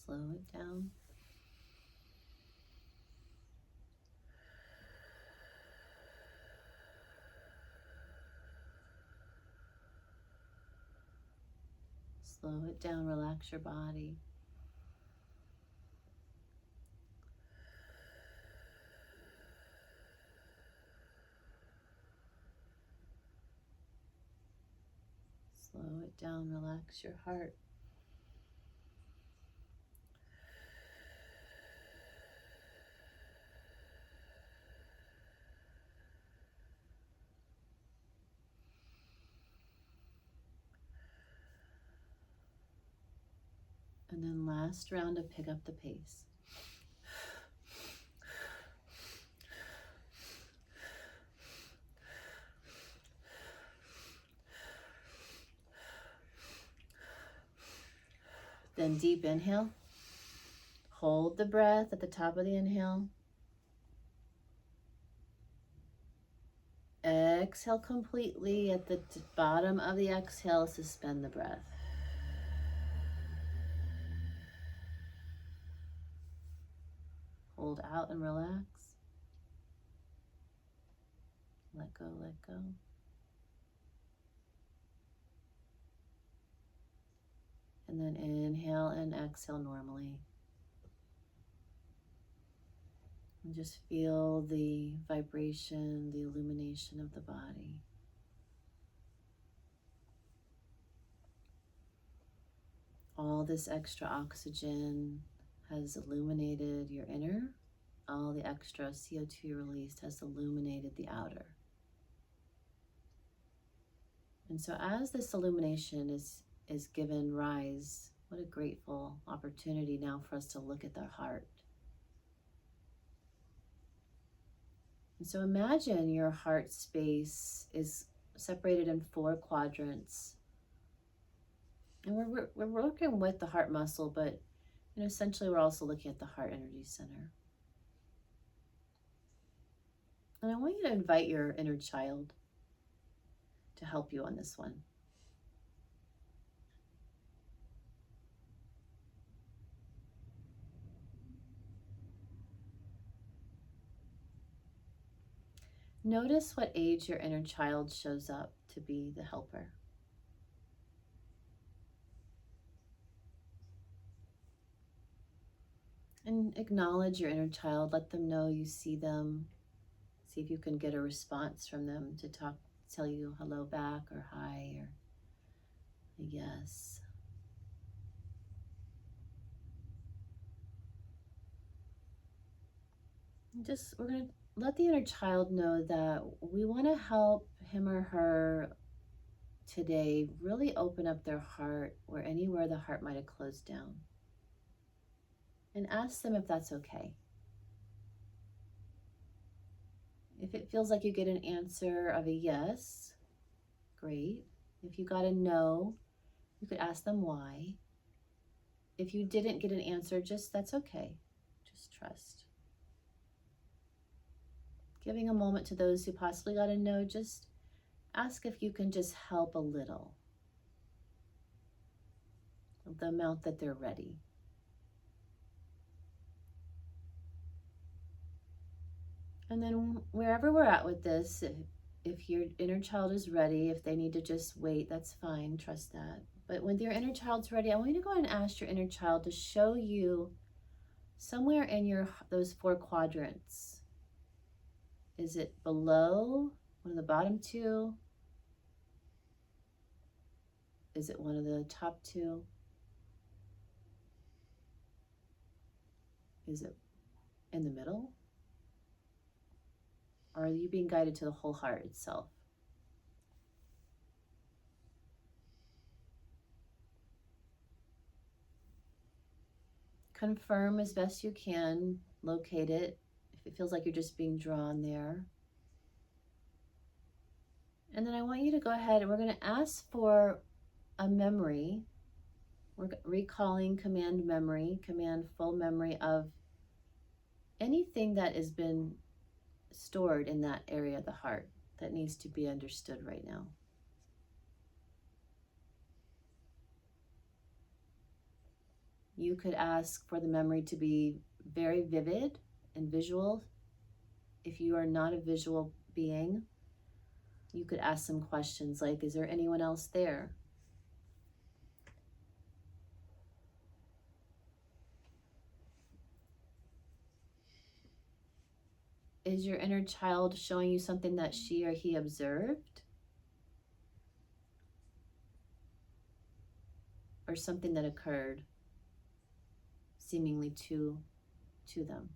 Slow it down. Slow it down, relax your body. Slow it down, relax your heart. And then last round to pick up the pace. Then deep inhale. Hold the breath at the top of the inhale. Exhale completely. At the bottom of the exhale, suspend the breath. Hold out and relax. Let go, let go. And then inhale and exhale normally. And just feel the vibration, the illumination of the body. All this extra oxygen has illuminated your inner. All the extra CO2 released has illuminated the outer. And so as this illumination is given rise, what a grateful opportunity now for us to look at the heart. And so imagine your heart space is separated in 4 quadrants. And we're working with the heart muscle, but essentially we're also looking at the heart energy center. And I want you to invite your inner child to help you on this one. Notice what age your inner child shows up to be the helper. And acknowledge your inner child. Let them know you see them. See if you can get a response from them to tell you hello back or hi or a yes. We're going to let the inner child know that we want to help him or her today really open up their heart or anywhere the heart might have closed down. And ask them if that's okay. If it feels like you get an answer of a yes, great. If you got a no, you could ask them why. If you didn't get an answer, that's okay. Just trust. Giving a moment to those who possibly got a no, just ask if you can just help a little. The amount that they're ready. And then wherever we're at with this, if your inner child is ready, if they need to just wait, that's fine, trust that. But when your inner child's ready, I want you to go ahead and ask your inner child to show you somewhere in those 4 quadrants. Is it below one of the bottom 2? Is it one of the top 2? Is it in the middle? Or are you being guided to the whole heart itself? Confirm as best you can, locate it, if it feels like you're just being drawn there. And then I want you to go ahead and we're going to ask for a memory. We're recalling command full memory of anything that has been stored in that area of the heart that needs to be understood right now. You could ask for the memory to be very vivid and visual. If you are not a visual being, you could ask some questions like, is there anyone else there? Is your inner child showing you something that she or he observed? Or something that occurred seemingly to them?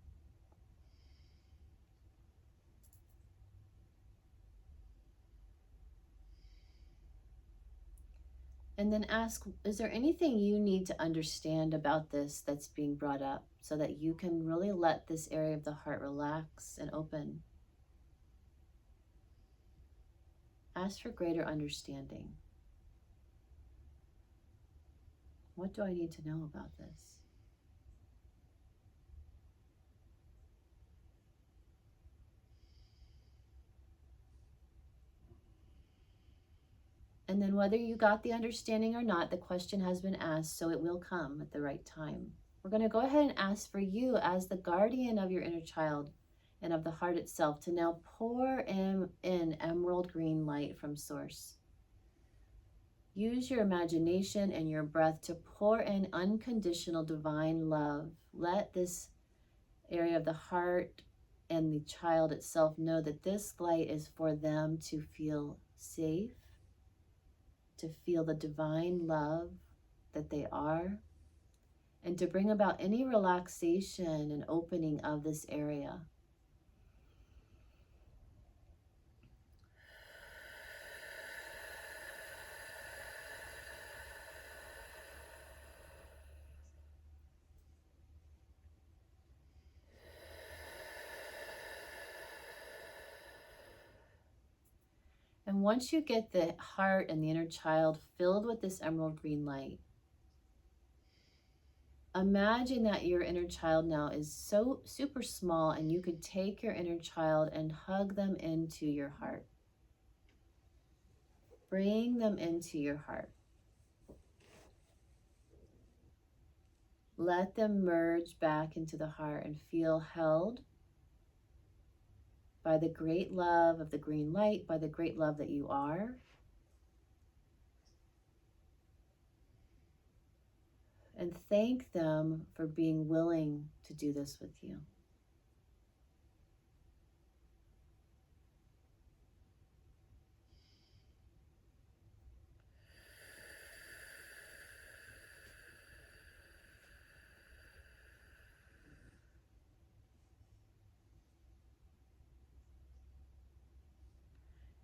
And then ask, is there anything you need to understand about this that's being brought up so that you can really let this area of the heart relax and open? Ask for greater understanding. What do I need to know about this? And then whether you got the understanding or not, the question has been asked, so it will come at the right time. We're going to go ahead and ask for you as the guardian of your inner child and of the heart itself to now pour in emerald green light from source. Use your imagination and your breath to pour in unconditional divine love. Let this area of the heart and the child itself know that this light is for them to feel safe, to feel the divine love that they are, and to bring about any relaxation and opening of this area. And once you get the heart and the inner child filled with this emerald green light, imagine that your inner child now is so super small and you could take your inner child and hug them into your heart. Bring them into your heart. Let them merge back into the heart and feel held by the great love of the green light, by the great love that you are. And thank them for being willing to do this with you.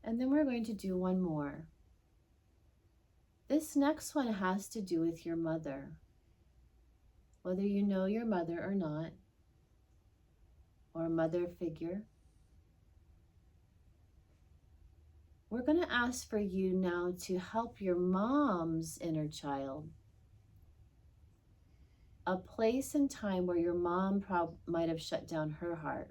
And then we're going to do one more. This next one has to do with your mother. Whether you know your mother or not, or a mother figure, we're going to ask for you now to help your mom's inner child. A place and time where your mom might have shut down her heart.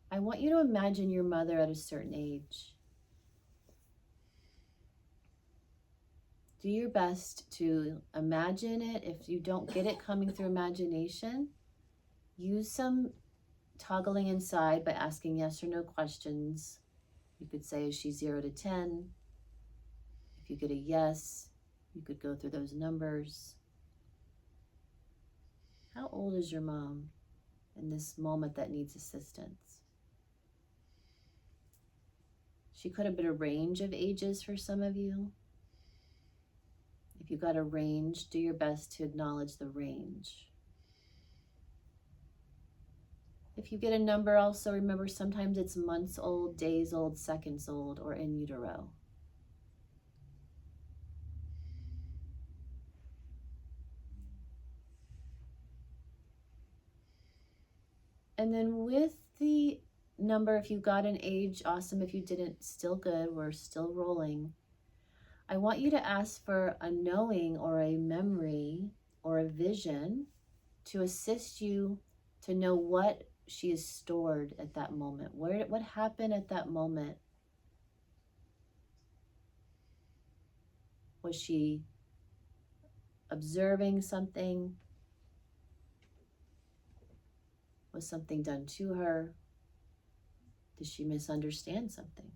I want you to imagine your mother at a certain age. Do your best to imagine it. If you don't get it coming through imagination, use some toggling inside by asking yes or no questions. You could say, is she 0 to 10? If you get a yes, you could go through those numbers. How old is your mom in this moment that needs assistance? She could have been a range of ages for some of you. If you got a range, do your best to acknowledge the range. If you get a number, also remember sometimes it's months old, days old, seconds old, or in utero. And then with the number, if you got an age, awesome. If you didn't, still good. We're still rolling. I want you to ask for a knowing or a memory or a vision to assist you to know what she is stored at that moment. What happened at that moment? Was she observing something? Was something done to her? Did she misunderstand something?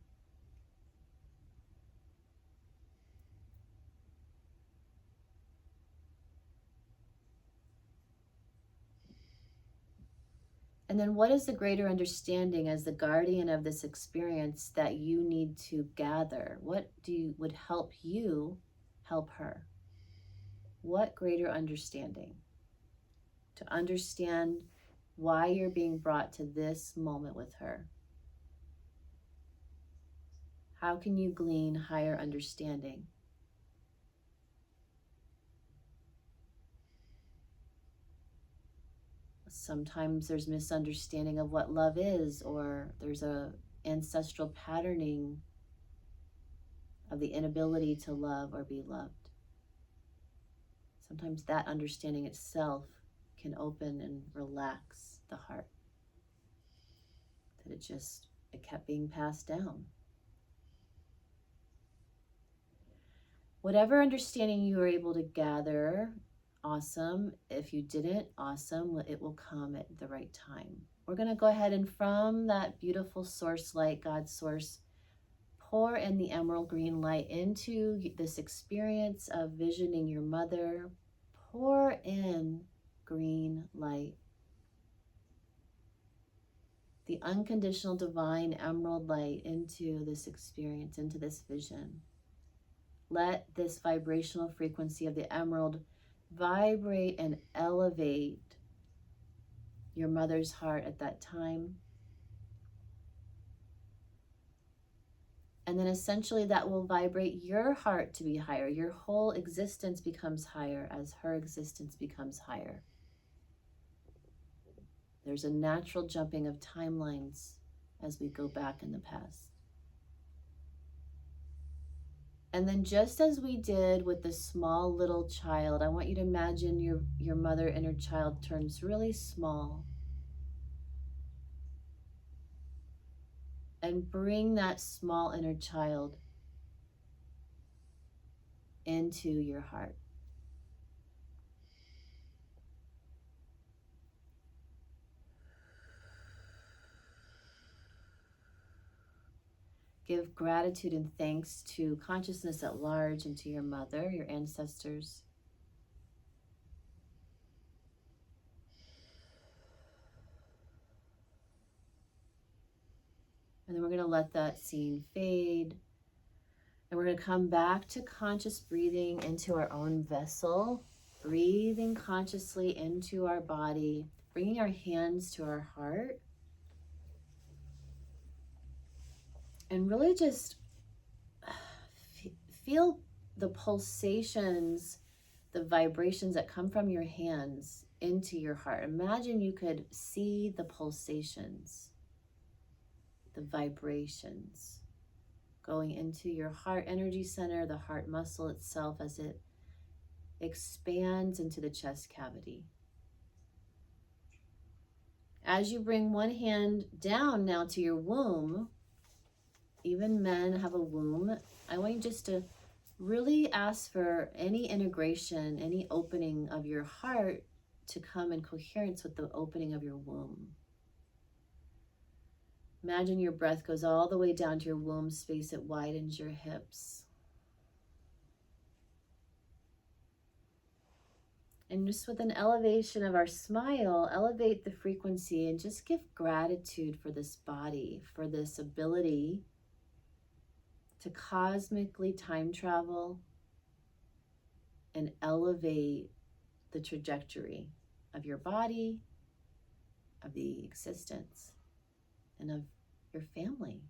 And then what is the greater understanding as the guardian of this experience that you need to gather? What would help you help her? What greater understanding? To understand why you're being brought to this moment with her. How can you glean higher understanding? Sometimes there's misunderstanding of what love is, or there's a ancestral patterning of the inability to love or be loved. Sometimes that understanding itself can open and relax the heart. That it kept being passed down. Whatever understanding you were able to gather, awesome. If you didn't, awesome. It will come at the right time. We're going to go ahead and from that beautiful source light, God's source, pour in the emerald green light into this experience of visioning your mother. Pour in green light. The unconditional divine emerald light into this experience, into this vision. Let this vibrational frequency of the emerald vibrate and elevate your mother's heart at that time. And then essentially that will vibrate your heart to be higher. Your whole existence becomes higher as her existence becomes higher. There's a natural jumping of timelines as we go back in the past. And then just as we did with the small little child, I want you to imagine your mother inner child turns really small. And bring that small inner child into your heart. Give gratitude and thanks to consciousness at large and to your mother, your ancestors. And then we're going to let that scene fade. And we're going to come back to conscious breathing into our own vessel, breathing consciously into our body, bringing our hands to our heart. And really just feel the pulsations, the vibrations that come from your hands into your heart. Imagine you could see the pulsations, the vibrations going into your heart energy center, the heart muscle itself as it expands into the chest cavity. As you bring one hand down now to your womb, even men have a womb, I want you just to really ask for any integration, any opening of your heart to come in coherence with the opening of your womb. Imagine your breath goes all the way down to your womb space. It widens your hips. And just with an elevation of our smile, elevate the frequency and just give gratitude for this body, for this ability to cosmically time travel and elevate the trajectory of your body, of the existence, and of your family.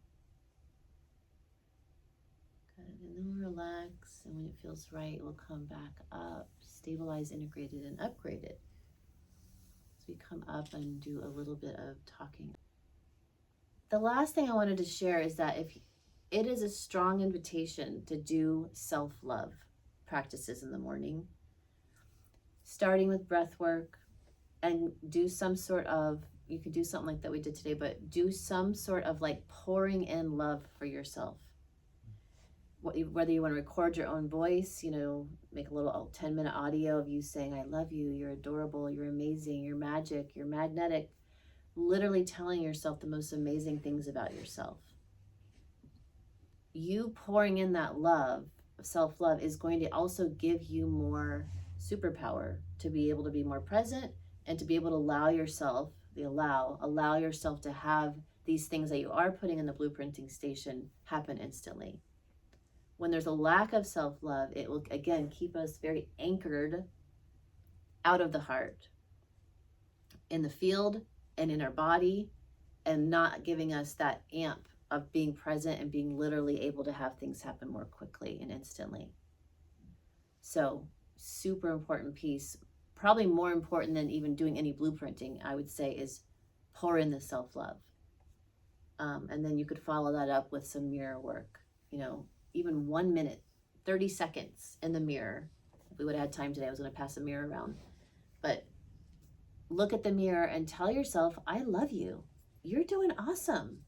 Good. And then we'll relax, and when it feels right, we'll come back up, stabilize, integrated, and upgraded. So we come up and do a little bit of talking. The last thing I wanted to share is that if it is a strong invitation to do self-love practices in the morning, starting with breath work, and do some sort of, you could do something like that we did today, but do some sort of like pouring in love for yourself. Whether you want to record your own voice, make a little 10-minute audio of you saying, I love you, you're adorable, you're amazing, you're magic, you're magnetic, literally telling yourself the most amazing things about yourself. You pouring in that love, self-love, is going to also give you more superpower to be able to be more present and to be able to allow yourself to have these things that you are putting in the blueprinting station happen instantly. When there's a lack of self-love, it will again keep us very anchored out of the heart, in the field and in our body, and not giving us that amp of being present and being literally able to have things happen more quickly and instantly. So, super important piece, probably more important than even doing any blueprinting, I would say, is pour in the self-love. And then you could follow that up with some mirror work, even 1 minute, 30 seconds in the mirror. If we would have had time today, I was going to pass a mirror around. But look at the mirror and tell yourself, I love you. You're doing awesome.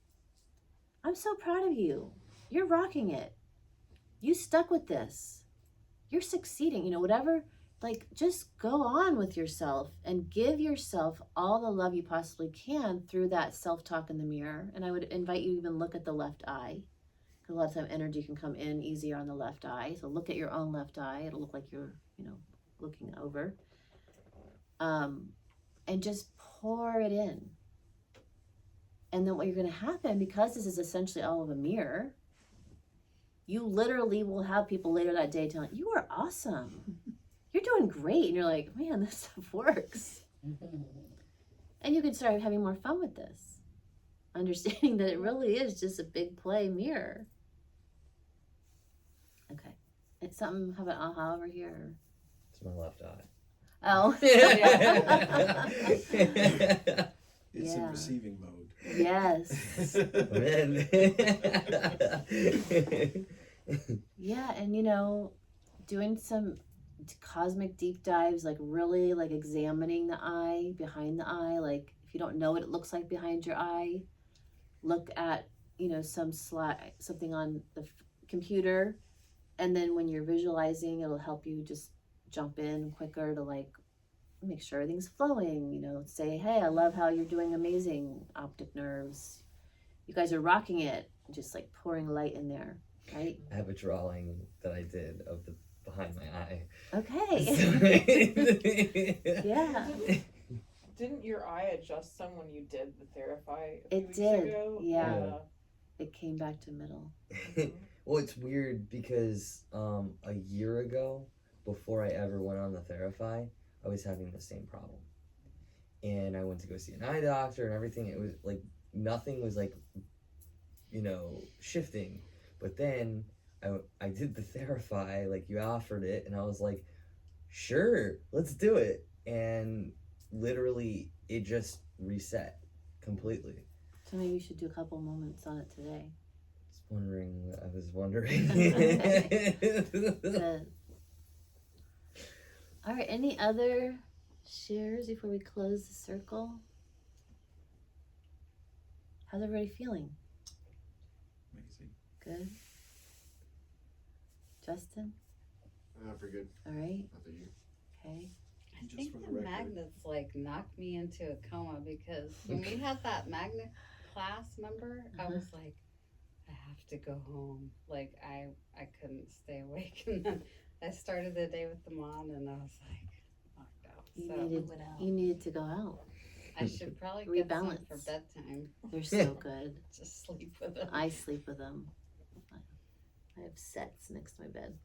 I'm so proud of you. You're rocking it. You stuck with this. You're succeeding. Whatever, just go on with yourself and give yourself all the love you possibly can through that self-talk in the mirror. And I would invite you to even look at the left eye, because a lot of time energy can come in easier on the left eye. So look at your own left eye. It'll look like you're, looking over. And just pour it in. And then what you're going to happen, because this is essentially all of a mirror, you literally will have people later that day telling you are awesome. You're doing great. And you're like, man, this stuff works. And you can start having more fun with this, understanding that it really is just a big play mirror. Okay. It's something, have an aha over here. It's my left eye. Oh. It's in Yeah. receiving mode. Yes. Man. Yeah, and doing some cosmic deep dives, really examining the eye, behind the eye. If you don't know what it looks like behind your eye, look at something on the computer, and then when you're visualizing, it'll help you just jump in quicker to make sure everything's flowing. Say, hey, I love how you're doing amazing, optic nerves. You guys are rocking it. Just pouring light in there, right? I have a drawing that I did of the behind my eye. Okay. Yeah. Didn't your eye adjust some when you did the Therify a few It weeks did, ago? yeah. It came back to middle. Well, it's weird because a year ago, before I ever went on the Therify, I was having the same problem. And I went to go see an eye doctor and everything. It was nothing was shifting. But then I did the Therify, like you offered it, and I was like, sure, let's do it. And literally, it just reset completely. So maybe you should do a couple moments on it today. I was wondering. Good. All right, any other shares before we close the circle? How's everybody feeling? Amazing. Good. Justin? Pretty good. All right. How about you? Okay. I Just think for the the record. magnets like knocked me into a coma because when we had that magnet class, remember, I was like, I have to go home. Like I couldn't stay awake, and then I started the day with them on, and I was like knocked out. You needed to go out. I should probably get some for Rebalance. bedtime. They're so good. Just sleep with them. I sleep with them. I have sets next to my bed.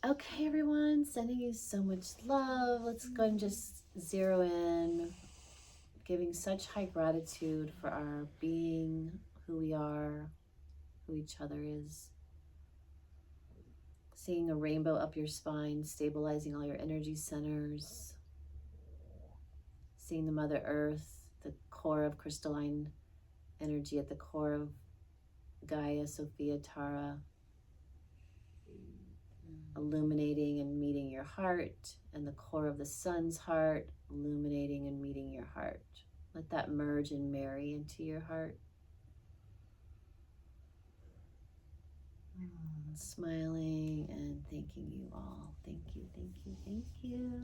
Okay, everyone, sending you so much love. Let's go and just zero in, giving such high gratitude for our being, who we are, who each other is. Seeing a rainbow up your spine, stabilizing all your energy centers. Seeing the Mother Earth, the core of crystalline energy at the core of Gaia, Sophia, Tara, illuminating and meeting your heart, and the core of the sun's heart, illuminating and meeting your heart. Let that merge and marry into your heart. Smiling and thanking you all. Thank you, thank you, thank you.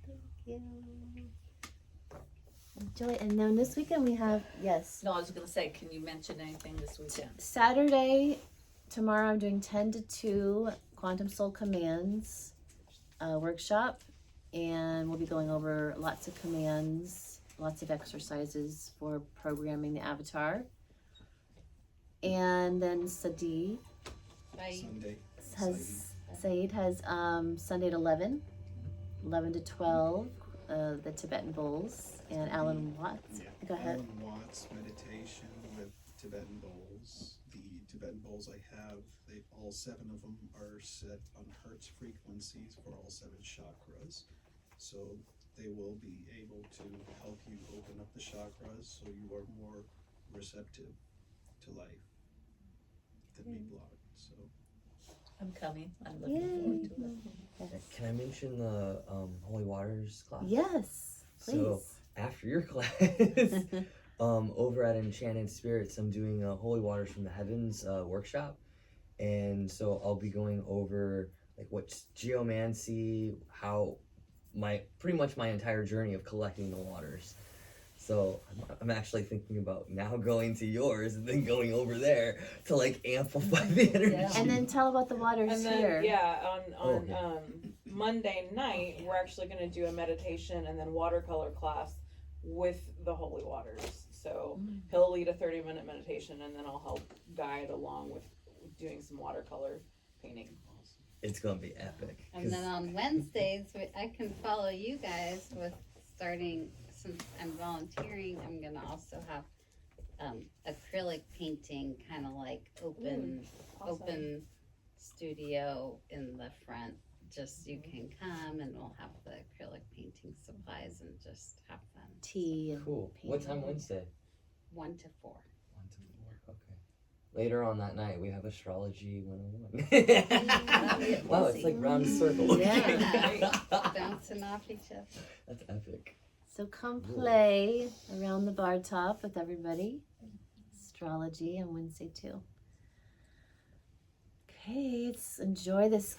Thank you. Enjoy. And then this weekend we have, yes, No, I was gonna say, can you mention anything this weekend? Saturday, tomorrow I'm doing 10 to 2 Quantum Soul Commands workshop, and we'll be going over lots of commands, lots of exercises for programming the avatar. And then Sunday. Saeed has Sunday at 11 to 12, the Tibetan bowls, and Alan Watts. Go ahead. Alan Watts meditation with Tibetan bowls. The Tibetan bowls I have, all 7 of them are set on Hertz frequencies for all 7 chakras. So they will be able to help you open up the chakras so you are more receptive to life than be blocked. So I'm coming. I'm looking forward to it. Can I mention the Holy Waters class? Yes, please. So after your class, over at Enchanted Spirits, I'm doing a Holy Waters from the Heavens workshop. And so I'll be going over like what's geomancy, how pretty much my entire journey of collecting the waters. So I'm actually thinking about now going to yours and then going over there to like amplify the energy. Yeah. And then tell about the waters And then here. on Monday night we're actually going to do a meditation and then watercolor class with the holy waters. So he'll lead a 30-minute meditation and then I'll help guide along with doing some watercolor painting. It's gonna be epic. And then on Wednesdays, I can follow you guys with starting, since I'm volunteering, I'm gonna also have acrylic painting, kind of like open studio in the front. Just you can come and we'll have the acrylic painting supplies and just have fun. Tea and Cool. What time Wednesday? 1 to 4. 1 to 4. Okay. Later on that night, we have astrology 101. Wow, it's like round circle. Yeah. Bouncing off each other. That's epic. So come play around the bar top with everybody. Astrology on Wednesday too. Okay, let's enjoy this